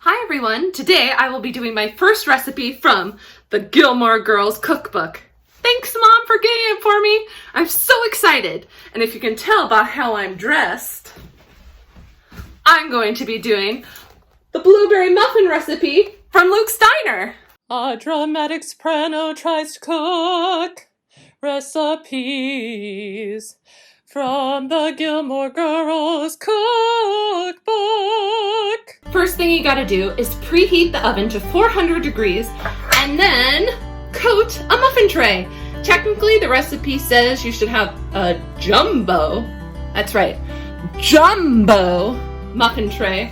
Hi everyone! Today I will be doing my first recipe from the Gilmore Girls cookbook. Thanks Mom for getting it for me! I'm so excited! And if you can tell by how I'm dressed, I'm going to be doing the blueberry muffin recipe from Luke's Diner. A dramatic soprano tries to cook recipes from the Gilmore Girls cookbook. First thing you gotta do is preheat the oven to 400 degrees and then coat a muffin tray. Technically, the recipe says you should have a jumbo, that's right, jumbo muffin tray.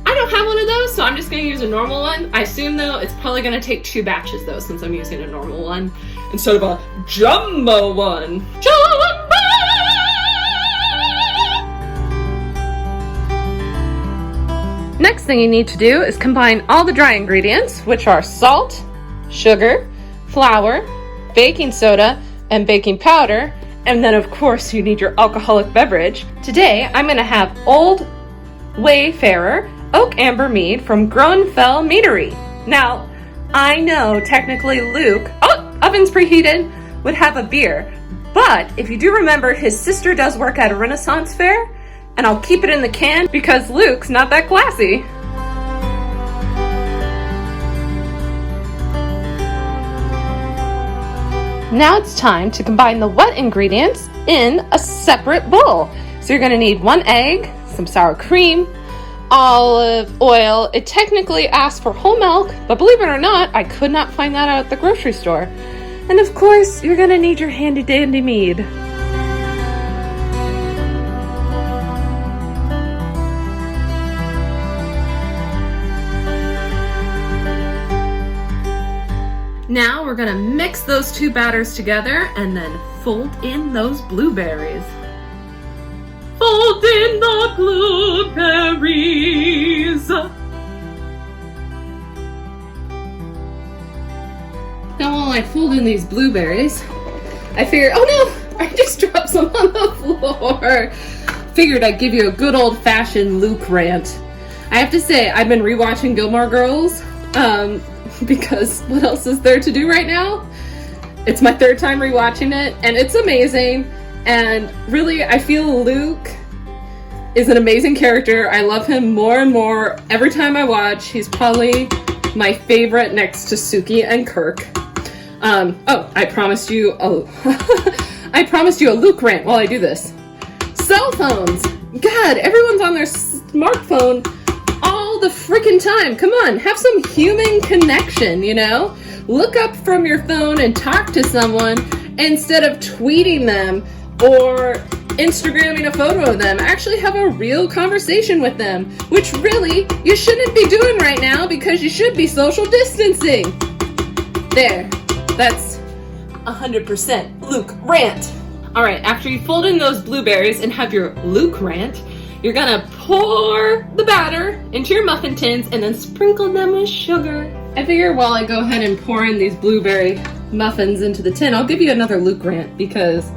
I don't have one of those, so I'm just gonna use a normal one. I assume though, it's probably gonna take 2 batches though, since I'm using a normal one instead of a jumbo one. Jumbo! Next thing you need to do is combine all the dry ingredients, which are salt, sugar, flour, baking soda, and baking powder, and then of course you need your alcoholic beverage. Today I'm gonna have Old Wayfarer Oak Amber Mead from Groenfell Meadery. Now, I know technically Luke, oven's preheated, would have a beer, but if you do remember, his sister does work at a Renaissance fair, and I'll keep it in the can because Luke's not that classy. Now it's time to combine the wet ingredients in a separate bowl. So you're gonna need 1 egg, some sour cream, olive oil. It technically asks for whole milk, but believe it or not, I could not find that out at the grocery store. And of course, you're gonna need your handy dandy mead. Now we're gonna mix those 2 batters together and then fold in those blueberries. Fold in the blueberries. Now while I fold in these blueberries, I figured, oh no, I just dropped some on the floor. Figured I'd give you a good old-fashioned Luke rant. I have to say, I've been rewatching Gilmore Girls, because what else is there to do right now? It's my 3rd time rewatching it, and it's amazing. And really, I feel Luke is an amazing character. I love him more and more every time I watch. He's probably my favorite next to Suki and Kirk. I promised you I promised you a Luke rant while I do this. Cell phones. God, everyone's on their smartphone all the freaking time. Come on, have some human connection, you know? Look up from your phone and talk to someone instead of tweeting them or Instagramming a photo of them. Actually have a real conversation with them, which really you shouldn't be doing right now because you should be social distancing. There, that's 100% Luke rant. All right, after you fold in those blueberries and have your Luke rant, you're gonna pour the batter into your muffin tins and then sprinkle them with sugar. I figure while I go ahead and pour in these blueberry muffins into the tin, I'll give you another Luke rant because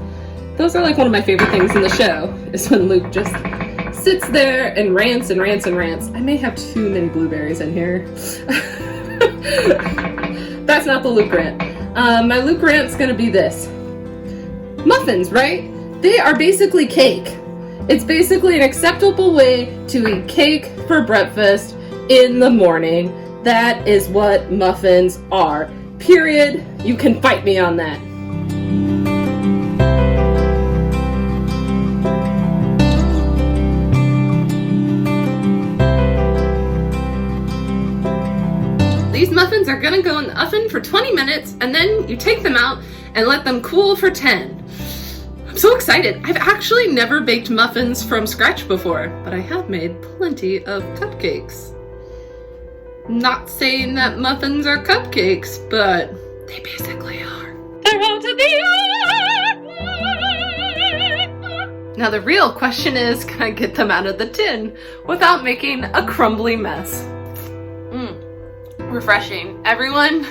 those are like one of my favorite things in the show, is when Luke just sits there and rants and rants and rants. I may have too many blueberries in here. That's not the Luke rant. My Luke rant's gonna be this. Muffins, right? They are basically cake. It's basically an acceptable way to eat cake for breakfast in the morning. That is what muffins are. Period. You can fight me on that. These muffins are gonna go in the oven for 20 minutes and then you take them out and let them cool for 10. I'm so excited. I've actually never baked muffins from scratch before, but I have made plenty of cupcakes. Not saying that muffins are cupcakes, but they basically are. They're out of the oven! Now the real question is, can I get them out of the tin without making a crumbly mess? Refreshing. Everyone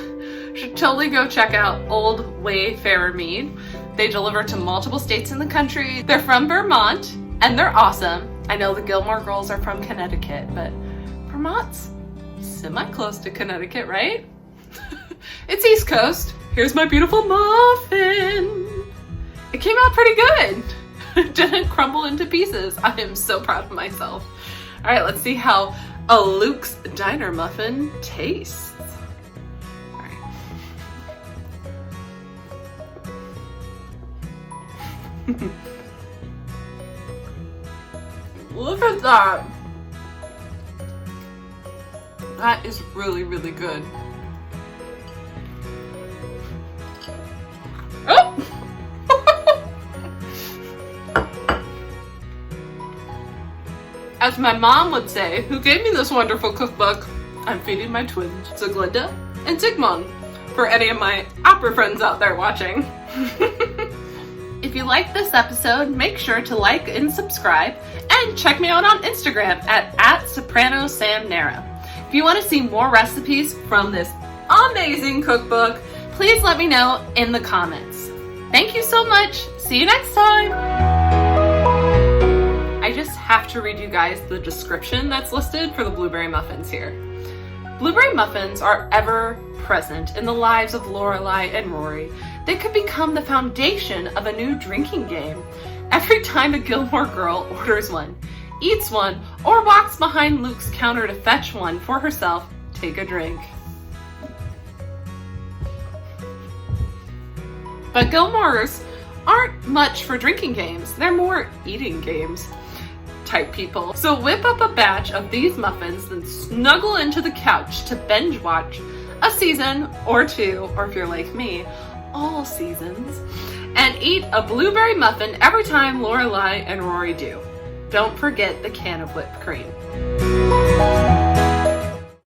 should totally go check out Old Wayfarer Mead. They deliver to multiple states in the country. They're from Vermont, and they're awesome. I know the Gilmore Girls are from Connecticut, but Vermont's semi-close to Connecticut, right? It's East Coast. Here's my beautiful muffin. It came out pretty good. It didn't crumble into pieces. I am so proud of myself. All right, let's see how a Luke's Diner muffin tastes. All right. Look at that. That is really, really good. Oh! As my mom would say, who gave me this wonderful cookbook, I'm feeding my twins, Ziglinda and Zigmund, for any of my opera friends out there watching. If you liked this episode, make sure to like and subscribe, and check me out on Instagram at @SopranoSamNara. If you want to see more recipes from this amazing cookbook, please let me know in the comments. Thank you so much. See you next time. I just have to read you guys the description that's listed for the blueberry muffins here. Blueberry muffins are ever present in the lives of Lorelai and Rory. They could become the foundation of a new drinking game. Every time a Gilmore girl orders one, eats one, or walks behind Luke's counter to fetch one for herself, take a drink. But Gilmores aren't much for drinking games. They're more eating games type people. So whip up a batch of these muffins, then snuggle into the couch to binge watch a season or two, or if you're like me, all seasons, and eat a blueberry muffin every time Lorelai and Rory do. Don't forget the can of whipped cream.